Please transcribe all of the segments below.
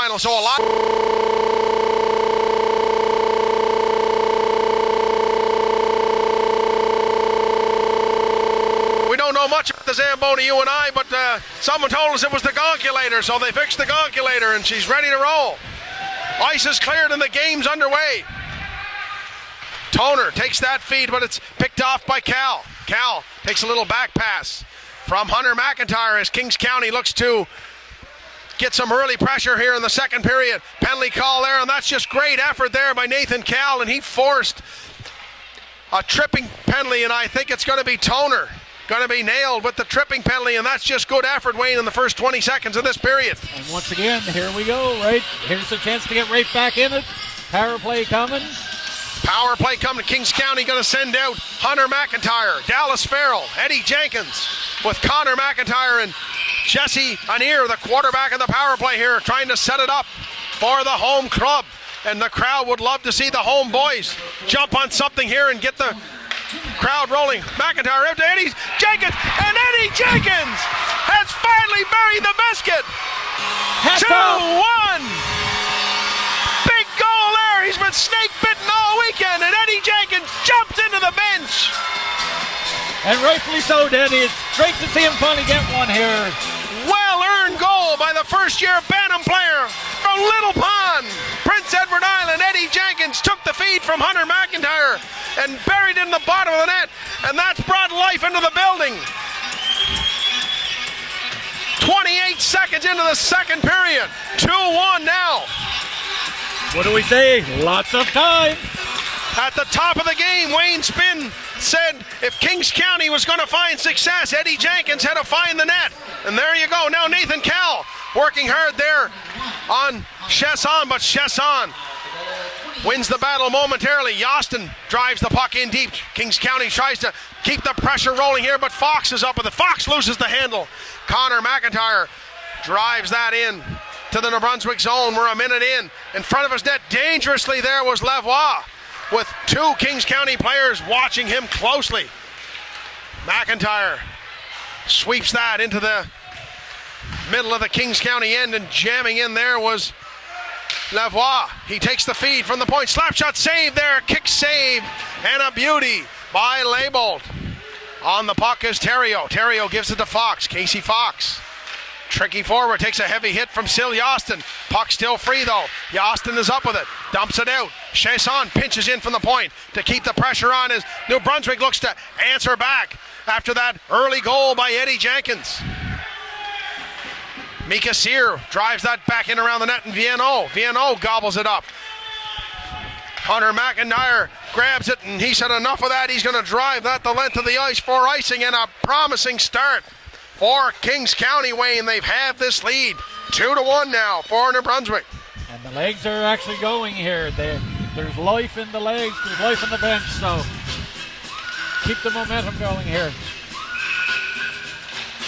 final, so a lot. We don't know much about the Zamboni, you and I, but someone told us it was the gonculator, so they fixed the gonculator and she's ready to roll. Ice is cleared and the game's underway. Toner takes that feed, but it's picked off by Cal. Cal takes a little back pass from Hunter McIntyre as Kings County looks to get some early pressure here in the second period. Penalty call there, and that's just great effort there by Nathan Cal, and he forced a tripping penalty, and I think it's going to be Toner. Going to be nailed with the tripping penalty, and that's just good effort, Wayne, in the first 20 seconds of this period. And once again, here we go, right? Here's a chance to get right back in it. Power play coming. Power play coming. Kings County going to send out Hunter McIntyre, Dallas Farrell, Eddie Jenkins with Connor McIntyre and Jesse Anier, the quarterback of the power play here, trying to set it up for the home club. And the crowd would love to see the home boys jump on something here and get the crowd rolling. McIntyre up to Eddie Jenkins, and Eddie Jenkins has finally buried the biscuit. 2-1. Big goal there. He's been snake bitten all weekend, and Eddie Jenkins jumps into the bench. And rightfully so, Danny. It's great to see him finally get one here. Well-earned goal by the first-year Bantam player from Little Pond. Prince Edward Island, Eddie Jenkins took the feed from Hunter McIntyre and buried it in the bottom of the net, and that's brought life into the building. 28 seconds into the second period. 2-1 now. What do we say? Lots of time. At the top of the game, Wayne Spinn said if Kings County was going to find success, Eddie Jenkins had to find the net. And there you go. Now Nathan Cal working hard there on Chesson, but Chesson wins the battle momentarily. Yostin drives the puck in deep. Kings County tries to keep the pressure rolling here, but Fox is up with it. Fox loses the handle. Connor McIntyre drives that in to the New Brunswick zone. We're a minute in front of his net. Dangerously there was Lavoie, with two Kings County players watching him closely. McIntyre sweeps that into the middle of the Kings County end, and jamming in there was Lavoie. He takes the feed from the point. Slap shot save there. Kick save and a beauty by Leibold. On the puck is Terrio. Terrio gives it to Fox. Casey Fox. Tricky forward, takes a heavy hit from Sil Yostin. Puck still free though. Yostin is up with it. Dumps it out. Chesson pinches in from the point to keep the pressure on as New Brunswick looks to answer back after that early goal by Eddie Jenkins. Mika Sear drives that back in around the net, and Vienno gobbles it up. Hunter McIntyre grabs it, and he said enough of that. He's going to drive that the length of the ice for icing, and a promising start for Kings County, Wayne. They've had this lead 2-1 now for New Brunswick. And the legs are actually going here. There's life in the legs, there's life in the bench, so keep the momentum going here.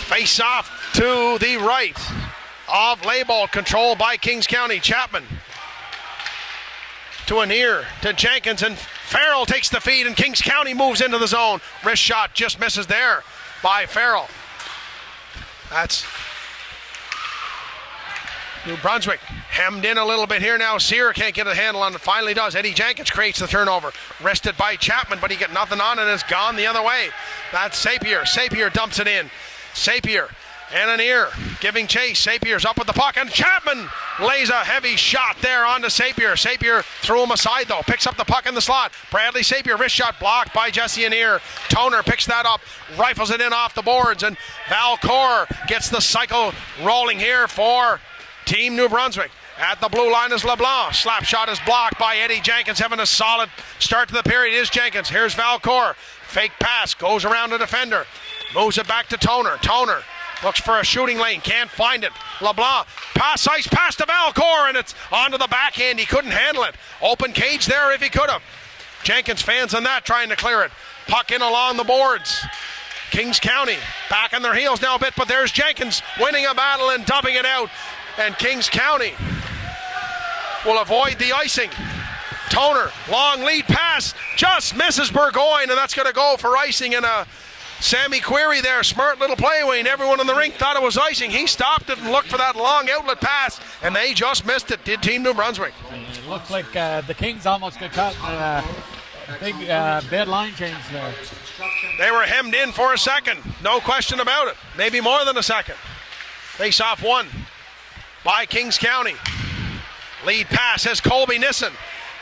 Face off To the right of Leibold, controlled by Kings County. Chapman to Anier, to Jenkins, and Farrell takes the feed, and Kings County moves into the zone. Wrist shot just misses there by Farrell. That's New Brunswick hemmed in a little bit here now. Sear can't get a handle on it, finally does. Eddie Jenkins creates the turnover. Wristed by Chapman, but he got nothing on it, and it's gone the other way. That's Sapir. Sapir dumps it in. Sapir and Anier giving chase. Sapir's up with the puck, and Chapman lays a heavy shot there onto Sapir. Sapir threw him aside though, picks up the puck in the slot. Bradley Sapir, wrist shot blocked by Jesse Anier. Toner picks that up, rifles it in off the boards, and Valcour gets the cycle rolling here for Team New Brunswick. At the blue line is LeBlanc. Slap shot is blocked by Eddie Jenkins, having a solid start to the period is Jenkins. Here's Valcour. Fake pass, goes around the defender. Moves it back to Toner. Toner looks for a shooting lane, can't find it. LeBlanc, pass ice, pass to Valcour, and it's onto the backhand. He couldn't handle it. Open cage there if he could have. Jenkins fans on that, trying to clear it. Puck in along the boards. Kings County back on their heels now a bit, but there's Jenkins winning a battle and dumping it out. And Kings County will avoid the icing. Toner, long lead pass, just misses Burgoyne, and that's going to go for icing and a Sammy Query there, smart little play, Wayne. Everyone in the rink thought it was icing. He stopped it and looked for that long outlet pass, and they just missed it, did Team New Brunswick. It looked like the Kings almost got caught in a big bad line change there. They were hemmed in for a second, no question about it. Maybe more than a second. Face-off won by Kings County. Lead pass has Colby Nissen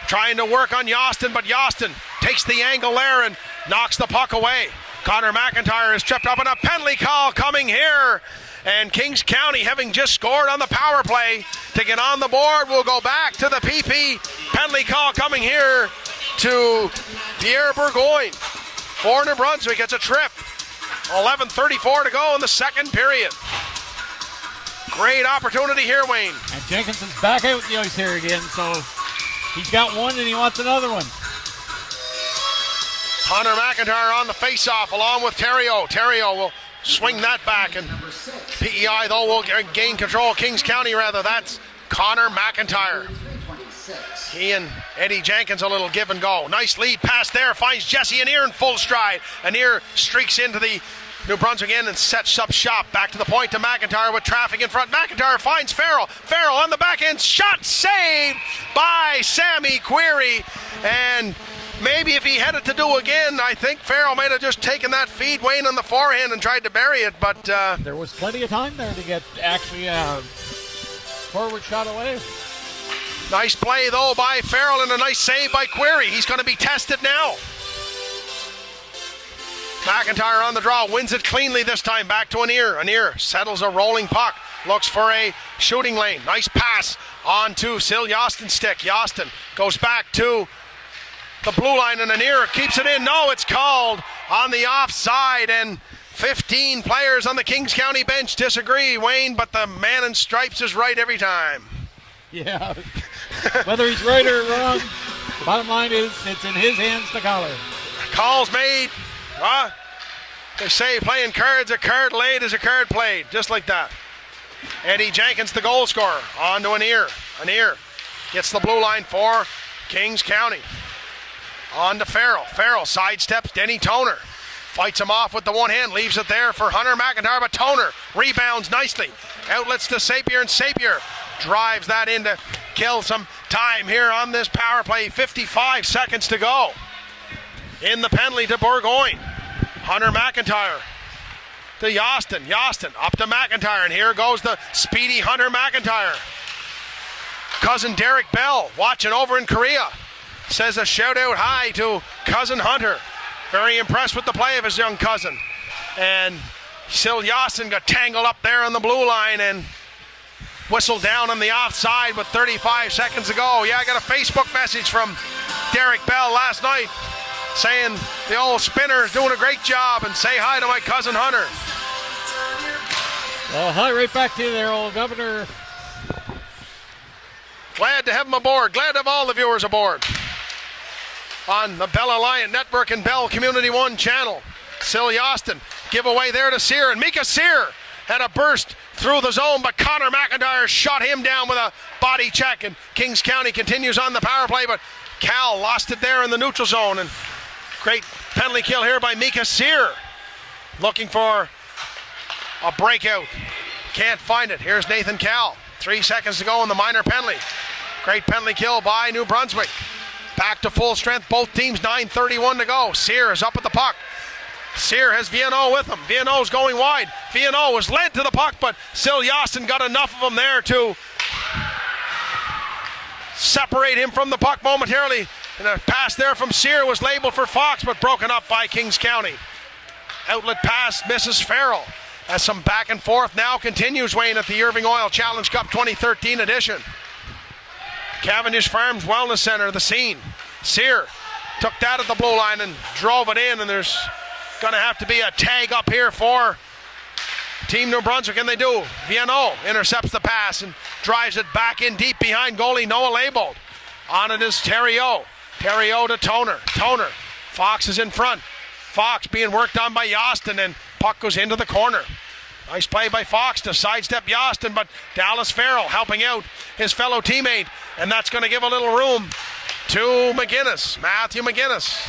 trying to work on Yostin, but Yostin takes the angle there and knocks the puck away. Connor McIntyre is tripped up, and a penalty call coming here. And Kings County, having just scored on the power play to get on the board, will go back to the PP. Penalty call coming here to Pierre Burgoyne. For New Brunswick, it's a trip. 11:34 to go in the second period. Great opportunity here, Wayne. And Jenkinson's back out the ice here again, so he's got one and he wants another one. Hunter McIntyre on the face-off along with Terrio. Terrio will swing that back, and PEI, though, will gain control. Kings County, rather. That's Connor McIntyre. He and Eddie Jenkins a little give and go. Nice lead pass there. Finds Jesse Anir in full stride. Anir streaks into the New Brunswick end and sets up shop. Back to the point to McIntyre with traffic in front. McIntyre finds Farrell. Farrell on the back end. Shot saved by Sammy Query. And maybe if he had it to do again, I think Farrell might have just taken that feed, Wayne, on the forehand and tried to bury it. But there was plenty of time there to get actually a forward shot away. Nice play, though, by Farrell, and a nice save by Query. He's going to be tested now. McIntyre on the draw, wins it cleanly this time. Back to Anir. Anir settles a rolling puck, looks for a shooting lane. Nice pass on to Sil Yostin's stick. Yostin goes back to the blue line, and Anir keeps it in. No, it's called on the offside, and 15 players on the Kings County bench disagree, Wayne, but the man in stripes is right every time. Yeah. Whether he's right or wrong, bottom line is it's in his hands to call it. Calls made. They say playing cards, a card laid is a card played. Just like that. Eddie Jenkins, the goal scorer. On to Anir. Anir gets the blue line for Kings County. On to Farrell. Farrell sidesteps Denny Toner. Fights him off with the one hand. Leaves it there for Hunter McIntyre, but Toner rebounds nicely. Outlets to Sapir, and Sapir drives that in to kill some time here on this power play. 55 seconds to go. In the penalty to Burgoyne. Hunter McIntyre to Yostin. Yostin up to McIntyre, and here goes the speedy Hunter McIntyre. Cousin Derek Bell watching over in Korea says a shout out hi to cousin Hunter. Very impressed with the play of his young cousin. And Sil Yostin got tangled up there on the blue line and whistled down on the offside with 35 seconds to go. Yeah, I got a Facebook message from Derek Bell last night saying the old spinner is doing a great job, and say hi to my cousin Hunter. Well, hi right back to you there, old governor. Glad to have him aboard. Glad to have all the viewers aboard on the Bell Alliant Network and Bell Community One channel. Sil Yostin, giveaway there to Sear, and Mika Sear had a burst through the zone, but Connor McIntyre shot him down with a body check, and Kings County continues on the power play, but Cal lost it there in the neutral zone, and great penalty kill here by Mika Sear. Looking for a breakout. Can't find it. Here's Nathan Cal. 3 seconds to go in the minor penalty. Great penalty kill by New Brunswick. Back to full strength, both teams, 9:31 to go. Sear is up at the puck. Sear has Viano with him. Viano's going wide. Viano was led to the puck, but Sil Yostin got enough of him there to separate him from the puck momentarily. And a pass there from Sear was labeled for Fox, but broken up by Kings County. Outlet pass misses Farrell. As some back and forth now continues, Wayne, at the Irving Oil Challenge Cup 2013 edition. Cavendish Farms Wellness Center, the scene. Sear took that at the blue line and drove it in, and there's going to have to be a tag up here for Team New Brunswick, and they do. Viano intercepts the pass and drives it back in deep behind goalie Noah Leibold. On it is Terrio. Terrio to Toner. Toner. Fox is in front. Fox being worked on by Yostin, and puck goes into the corner. Nice play by Fox to sidestep Yostin, but Dallas Farrell helping out his fellow teammate, and that's going to give a little room to McGinnis. Matthew McGinnis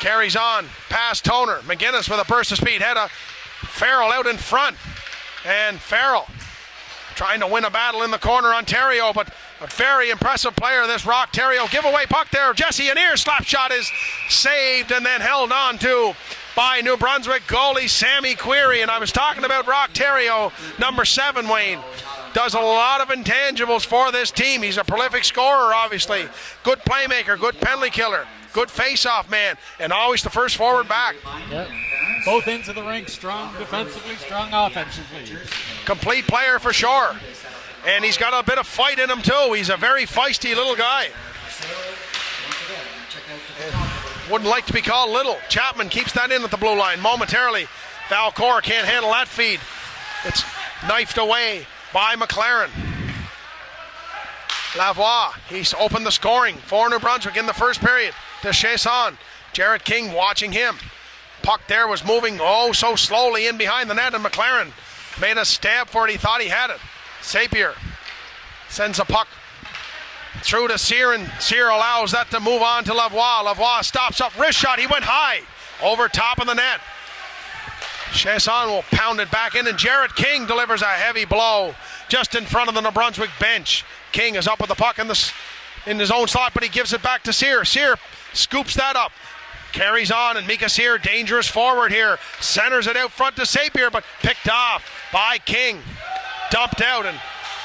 Carries on, past Toner. McGinnis with a burst of speed. Had a Farrell out in front. And Farrell trying to win a battle in the corner. Ontario, but a very impressive player, this Rock Terrio. Giveaway puck there. Jesse Anir slap shot is saved and then held on to by New Brunswick goalie Sammy Query. And I was talking about Rock Terrio, number 7, Wayne. Does a lot of intangibles for this team. He's a prolific scorer, obviously. Good playmaker, good penalty killer, good face-off man, and always the first forward back. Yep. Both ends of the rink, strong defensively, strong offensively. Complete player for sure. And he's got a bit of fight in him too. He's a very feisty little guy. Wouldn't like to be called little. Chapman keeps that in at the blue line momentarily. Valcourt can't handle that feed. It's knifed away by McLaren. Lavoie, he's opened the scoring for New Brunswick in the first period to Chasson. Jarrett King watching him. Puck there was moving oh so slowly in behind the net, and McLaren made a stab for it. He thought he had it. Sapir sends a puck through to Sear, and Sear allows that to move on to Lavoie. Lavoie stops up, wrist shot, he went high over top of the net. Chasson will pound it back in, and Jarrett King delivers a heavy blow just in front of the New Brunswick bench. King is up with the puck in his own slot, but he gives it back to Sear. Sear scoops that up, carries on, and Mika Sear, dangerous forward here, centers it out front to Sapir, but picked off by King. Dumped out, and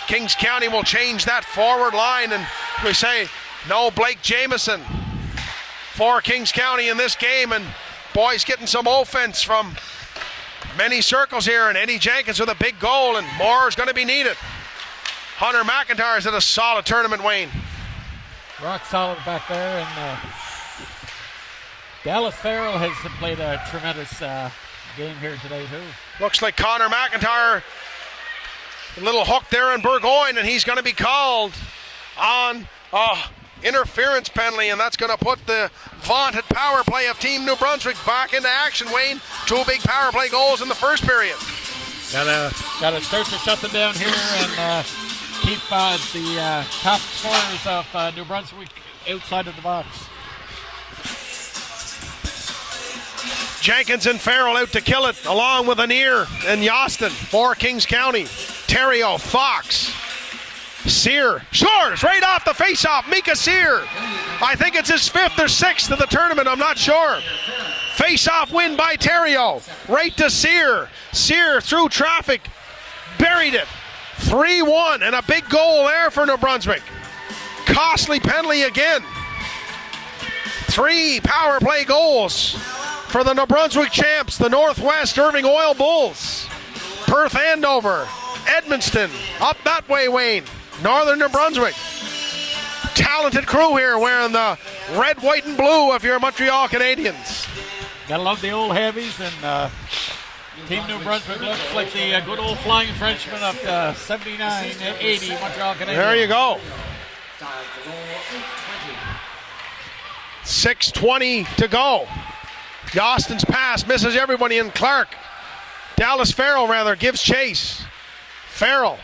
Kings County will change that forward line, and we say no Blake Jameson for Kings County in this game. And boys getting some offense from many circles here, and Eddie Jenkins with a big goal, and more is going to be needed. Hunter McIntyre's had a solid tournament, Wayne. Rock solid back there, and Dallas Farrell has played a tremendous game here today too. Looks like Connor McIntyre, a little hook there in Burgoyne, and he's going to be called on interference penalty, and that's going to put the vaunted power play of Team New Brunswick back into action, Wayne. 2 big power play goals in the first period. Gotta start to shut them down here and keep the top scorers of New Brunswick outside of the box. Jenkins and Farrell out to kill it, along with Anir and Yostin for Kings County. Terrio, Fox, Sear scores right off the face-off. Mika Sear, I think it's his 5th or 6th of the tournament, I'm not sure. Face-off win by Terrio, right to Sear. Sear through traffic, buried it. 3-1, and a big goal there for New Brunswick. Costly penalty again. 3 power play goals for the New Brunswick champs, the Northwest Irving Oil Bulls. Perth Andover, Edmundston, up that way, Wayne. Northern New Brunswick. Talented crew here wearing the red, white, and blue of your Montreal Canadiens. Gotta love the old heavies, and Team New Brunswick looks like the good old Flying Frenchman of the 79-80 Montreal Canadiens. There you go. 6:20 to go. Austin's pass misses everybody, and Dallas Farrell gives chase. Farrell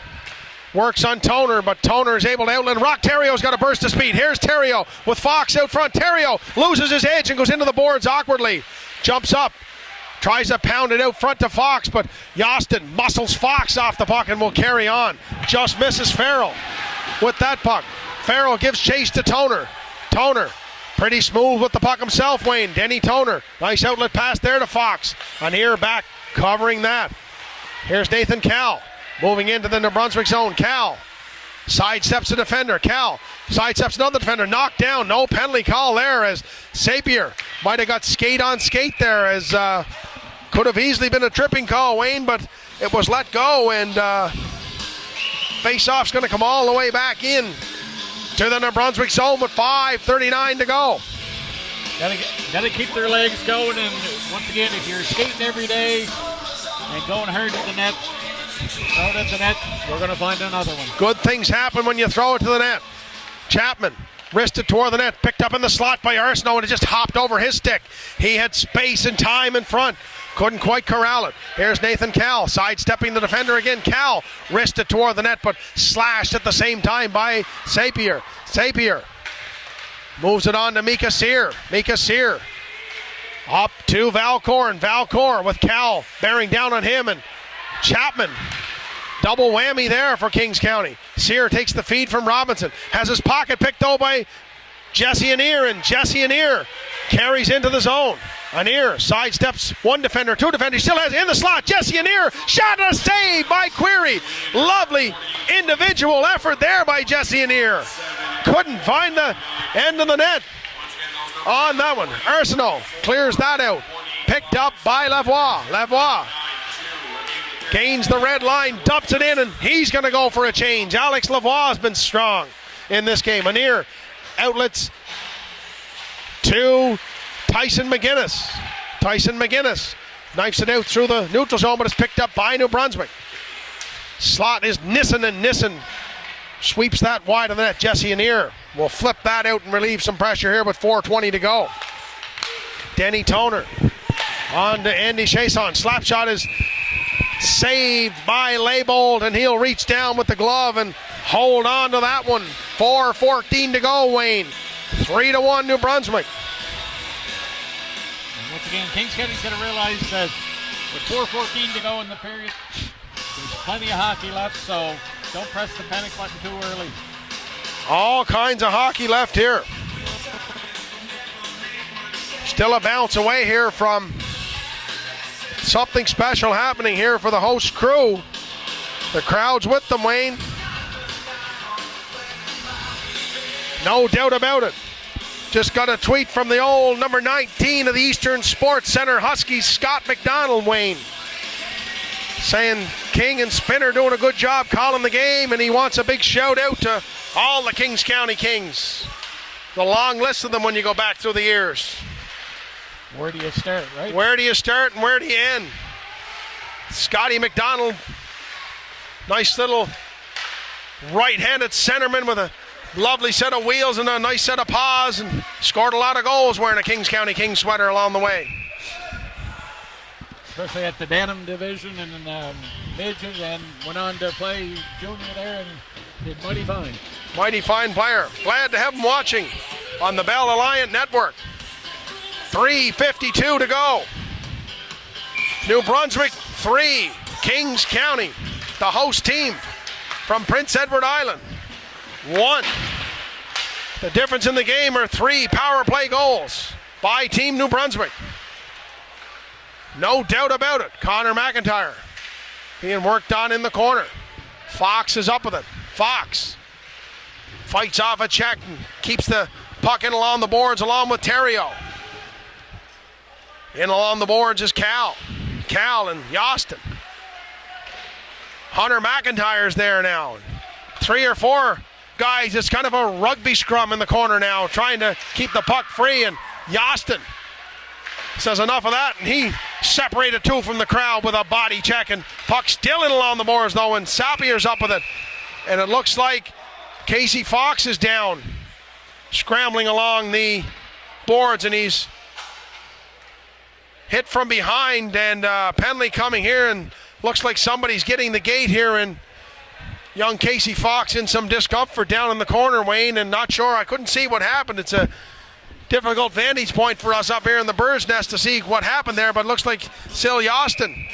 works on Toner, but Toner is able to outlet. Rock Terrio's got a burst of speed. Here's Terrio with Fox out front. Terrio loses his edge and goes into the boards awkwardly. Jumps up, tries to pound it out front to Fox, but Yostin muscles Fox off the puck and will carry on. Just misses Farrell with that puck. Farrell gives chase to Toner. Toner pretty smooth with the puck himself, Wayne. Denny Toner, nice outlet pass there to Fox. Anir back covering that. Here's Nathan Cal moving into the New Brunswick zone. Cal sidesteps a defender. Cal sidesteps another defender. Knocked down. No penalty call there, as Sapir might have got skate on skate there, as could have easily been a tripping call, Wayne, but it was let go, and face-off's going to come all the way back in to the New Brunswick zone with 5:39 to go. Gotta keep their legs going, and once again, if you're skating every day and going hard at the net, throw it at the net, we're going to find another one. Good things happen when you throw it to the net. Chapman wristed toward the net, picked up in the slot by Arsenault, and it just hopped over his stick. He had space and time in front. Couldn't quite corral it. Here's Nathan Cal sidestepping the defender again. Cal wristed toward the net, but slashed at the same time by Sapir. Sapir moves it on to Mika Sear. Mika Sear Up to Valcourt. Valcourt with Cal bearing down on him, and Chapman. Double whammy there for Kings County. Sear takes the feed from Robinson. Has his pocket picked though by Jesse Anier, and Jesse Anier carries into the zone. Anier sidesteps one defender, two defenders, still has in the slot. Jesse Anier, shot and a save by Query. Lovely individual effort there by Jesse Anier. Couldn't find the end of the net on that one. Arsenault clears that out. Picked up by Lavoie. Lavoie gains the red line, dumps it in, and he's going to go for a change. Alex Lavoie has been strong in this game. Anier outlets to Tyson McGuinness. Tyson McGuinness knifes it out through the neutral zone, but it's picked up by New Brunswick. Slot is Nissen, and Nissen sweeps that wide of the net. Jesse Anier will flip that out and relieve some pressure here with 4:20 to go. Denny Toner on to Andy Chason. Slap shot is saved by Leibold, and he'll reach down with the glove and hold on to that one. 4:14 to go, Wayne. 3-1 New Brunswick. And once again, Kings County's going to realize that with 4:14 to go in the period, there's plenty of hockey left, so don't press the panic button too early. All kinds of hockey left here. Still a bounce away here from something special happening here for the host crew. The crowd's with them, Wayne. No doubt about it. Just got a tweet from the old number 19 of the Eastern Sports Center Huskies, Scott McDonald, Wayne, saying King and Spinner doing a good job calling the game, and he wants a big shout out to all the Kings County Kings. The long list of them when you go back through the years. Where do you start, right? Where do you start and where do you end? Scotty McDonald, nice little right-handed centerman with a lovely set of wheels and a nice set of paws, and scored a lot of goals wearing a Kings County Kings sweater along the way. Especially at the Denham division and midget, and went on to play junior there and did mighty fine. Mighty fine player. Glad to have him watching on the Bell Alliant Network. 3:52 to go. New Brunswick 3, Kings County, the host team from Prince Edward Island, 1. The difference in the game are 3 power play goals by Team New Brunswick. No doubt about it. Connor McIntyre being worked on in the corner. Fox is up with it. Fox fights off a check and keeps the puck in along the boards along with Terrio. In along the boards is Cal. Cal and Yostin. Hunter McIntyre's there now. 3 or 4 guys. It's kind of a rugby scrum in the corner now, trying to keep the puck free, and Yostin says enough of that, and he separated 2 from the crowd with a body check, and puck still in along the boards though, and Sapier's up with it. And it looks like Casey Fox is down, scrambling along the boards, and he's hit from behind, and penalty coming here, and looks like somebody's getting the gate here, and young Casey Fox in some discomfort down in the corner, Wayne, and not sure. I couldn't see what happened. It's a difficult vantage point for us up here in the bird's nest to see what happened there, but it looks like Sil Yostin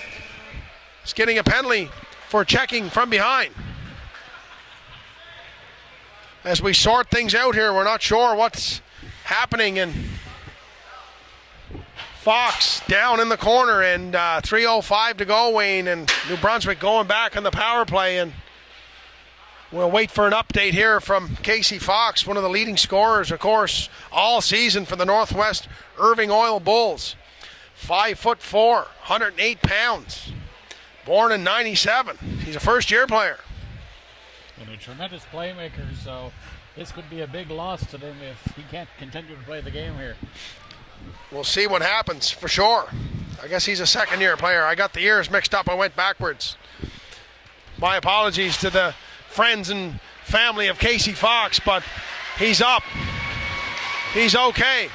is getting a penalty for checking from behind. As we sort things out here, we're not sure what's happening, and Fox down in the corner, and 3:05 to go, Wayne, and New Brunswick going back on the power play, and we'll wait for an update here from Casey Fox, one of the leading scorers, of course, all season for the Northwest Irving Oil Bulls. 5'4", 108 pounds, born in 97. He's a first-year player. And a tremendous playmaker, so this could be a big loss to them if he can't continue to play the game here. We'll see what happens for sure. I guess he's a second-year player. I got the years mixed up. I went backwards. My apologies to the friends and family of Casey Fox, but he's up. He's okay.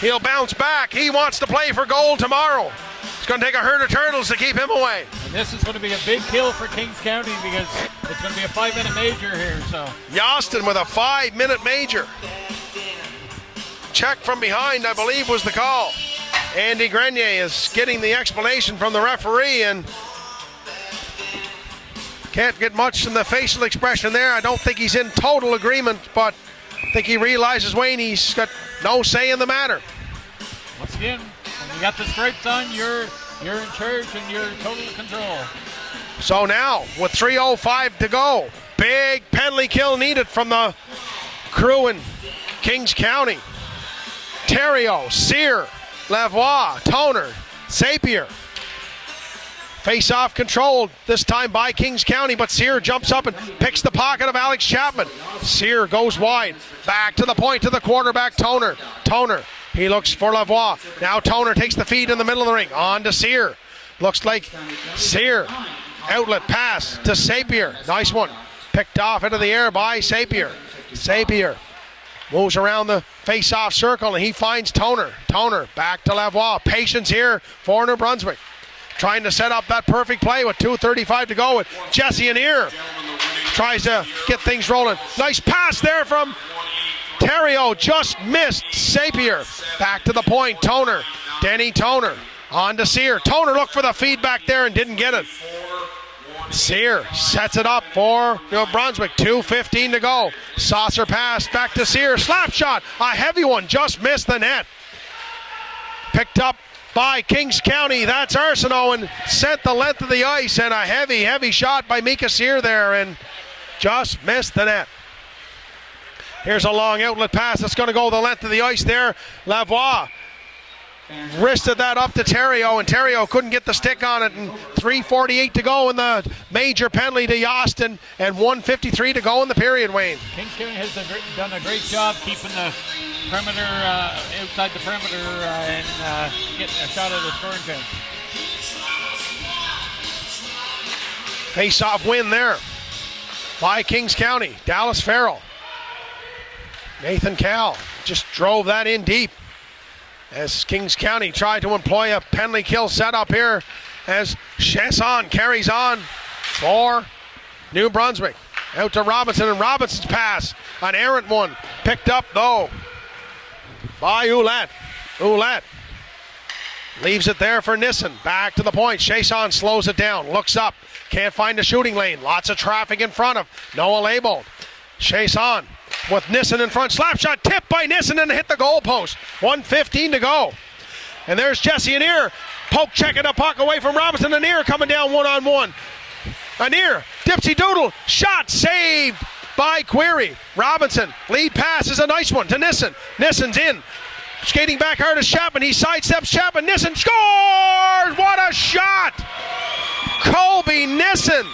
He'll bounce back. He wants to play for gold tomorrow. It's going to take a herd of turtles to keep him away. And this is going to be a big kill for Kings County because it's going to be a 5-minute major here. So Yostin with a 5-minute major. check from behind, I believe, was the call. Andy Grenier is getting the explanation from the referee, and can't get much in the facial expression there. I don't think he's in total agreement, but I think he realizes, Wayne, he's got no say in the matter. Once again, when you got the stripes on, you're in charge and you're in total control. So now, with 3:05 to go, big penalty kill needed from the crew in Kings County. Theriault, Cyr, Lavoie, Toner, Sapir. Face-off controlled, this time by Kings County, but Cyr jumps up and picks the pocket of Alex Chapman. Cyr goes wide, back to the point to the quarterback, Toner. Toner, he looks for Lavoie. Now Toner takes the feed in the middle of the ring, on to Cyr. Looks like Cyr, outlet pass to Sapir. Nice one, picked off into the air by Sapir. Sapir moves around the face-off circle and he finds Toner. Toner back to Lavoie. Patience here for New Brunswick. Trying to set up that perfect play with 2:35 to go. With Jesse Anier tries to get things rolling. Nice pass there from Theriault, just missed Sapir. Back to the point, Toner. Denny Toner on to Cyr. Toner looked for the feedback there and didn't get it. Cyr sets it up for New Brunswick. 2:15 to go. Saucer pass back to Cyr. Slap shot, a heavy one, just missed the net. Picked up by Kings County. That's Arsenault, and sent the length of the ice, and a heavy shot by Mika Cyr there, and just missed the net. Here's a long outlet pass that's going to go the length of the ice there. Lavoie wristed that up to Theriault, and Theriault couldn't get the stick on it, and 3:48 to go in the major penalty to Yostin, and 1:53 to go in the period, Wayne. Kings County has done a great job keeping the perimeter, outside the perimeter, and getting a shot at the scoring fence. Face-off win there by Kings County. Dallas Farrell. Nathan Cal just drove that in deep as Kings County tried to employ a penalty kill setup here as Chesson carries on for New Brunswick. Out to Robinson, and Robinson's pass, an errant one, picked up though by Ouellette. Ouellette leaves it there for Nissen. Back to the point. Chesson slows it down, looks up, can't find a shooting lane. Lots of traffic in front of Noah Leibold. Chesson with Nissen in front. Slap shot tipped by Nissen and hit the goal post. 1:15 to go. And there's Jesse Anier. Poke checking the puck away from Robinson. Anier coming down one-on-one. Anier, dipsy doodle, shot saved by Query. Robinson, lead pass is a nice one to Nissen. Nissen's in. Skating back hard to Chapman. He sidesteps Chapman. Nissen scores! What a shot! Colby Nissen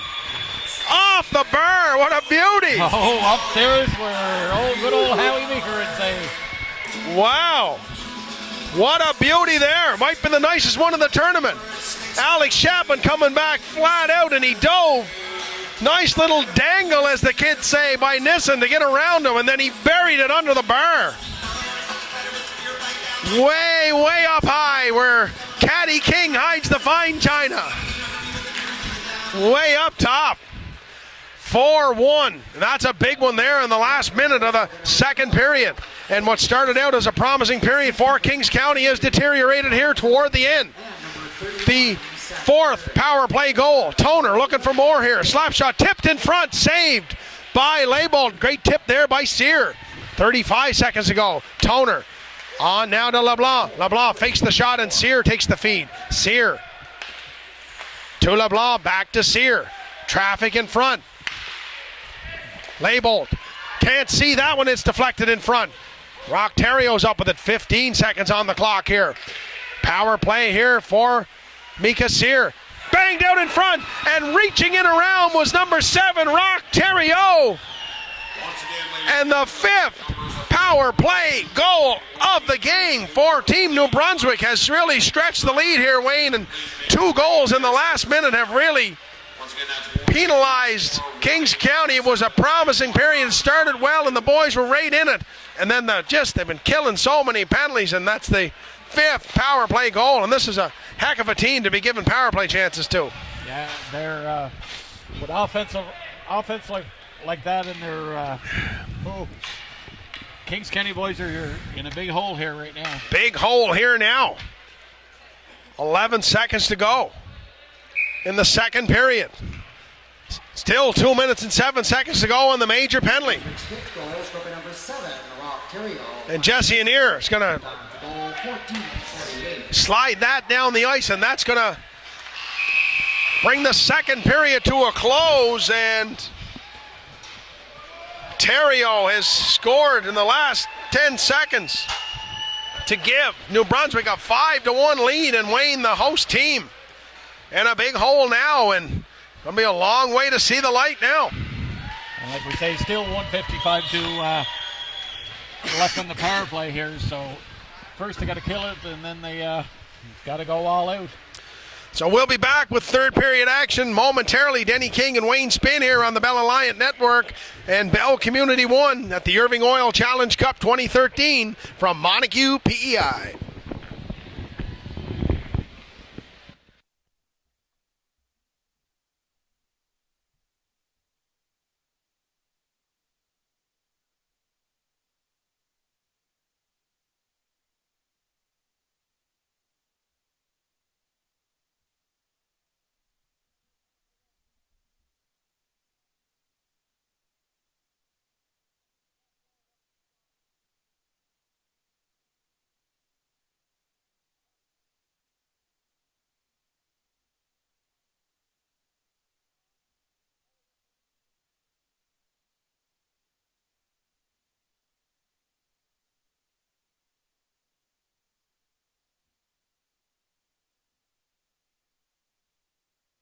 off the bar. What a beauty! Oh, upstairs where good old Howie Meeker would say. Wow. What a beauty there. Might be the nicest one in the tournament. Alex Chapman coming back flat out, and he dove. Nice little dangle, as the kids say, by Nissen to get around him, and then he buried it under the bar. Way up high where Caddy King hides the fine china. Way up top. 4-1. That's a big one there in the last minute of the second period. And what started out as a promising period for Kings County has deteriorated here toward the end. The fourth power play goal. Toner looking for more here. Slap shot tipped in front, saved by Leibold. Great tip there by Cyr. 35 seconds ago. Toner on now to LeBlanc. LeBlanc fakes the shot and Cyr takes the feed. Cyr to LeBlanc, back to Cyr. Traffic in front. Leibold can't see that one. It's deflected in front. Rock Theriault's up with it. 15 seconds on the clock here. Power play here for Mika Cyr. Banged out in front, and reaching in around was number 7, Rock Theriault. And the 5th power play goal of the game for Team New Brunswick has really stretched the lead here, Wayne, and 2 goals in the last minute have really penalized Kings County. It was a promising period. It started well, and the boys were right in it. And then they've been killing so many penalties, and that's the 5th power play goal. And this is a heck of a team to be giving power play chances to. Yeah, they're with offense like that in their Kings County boys are in a big hole here right now. Big hole here now. 11 seconds to go in the second period. Still 2 minutes and 7 seconds to go on the major penalty. And Jesse Anier is going to slide that down the ice, and that's going to bring the second period to a close. And Terrio has scored in the last 10 seconds to give New Brunswick a 5-1 lead, and Wayne, the host team, in a big hole now, and going to be a long way to see the light now. And like we say, still 155 to left on the power play here. So first they got to kill it, and then they got to go all out. So we'll be back with third period action momentarily. Denny King and Wayne Spinn here on the Bell Alliant Network and Bell Community 1 at the Irving Oil Challenge Cup 2013 from Montague, PEI.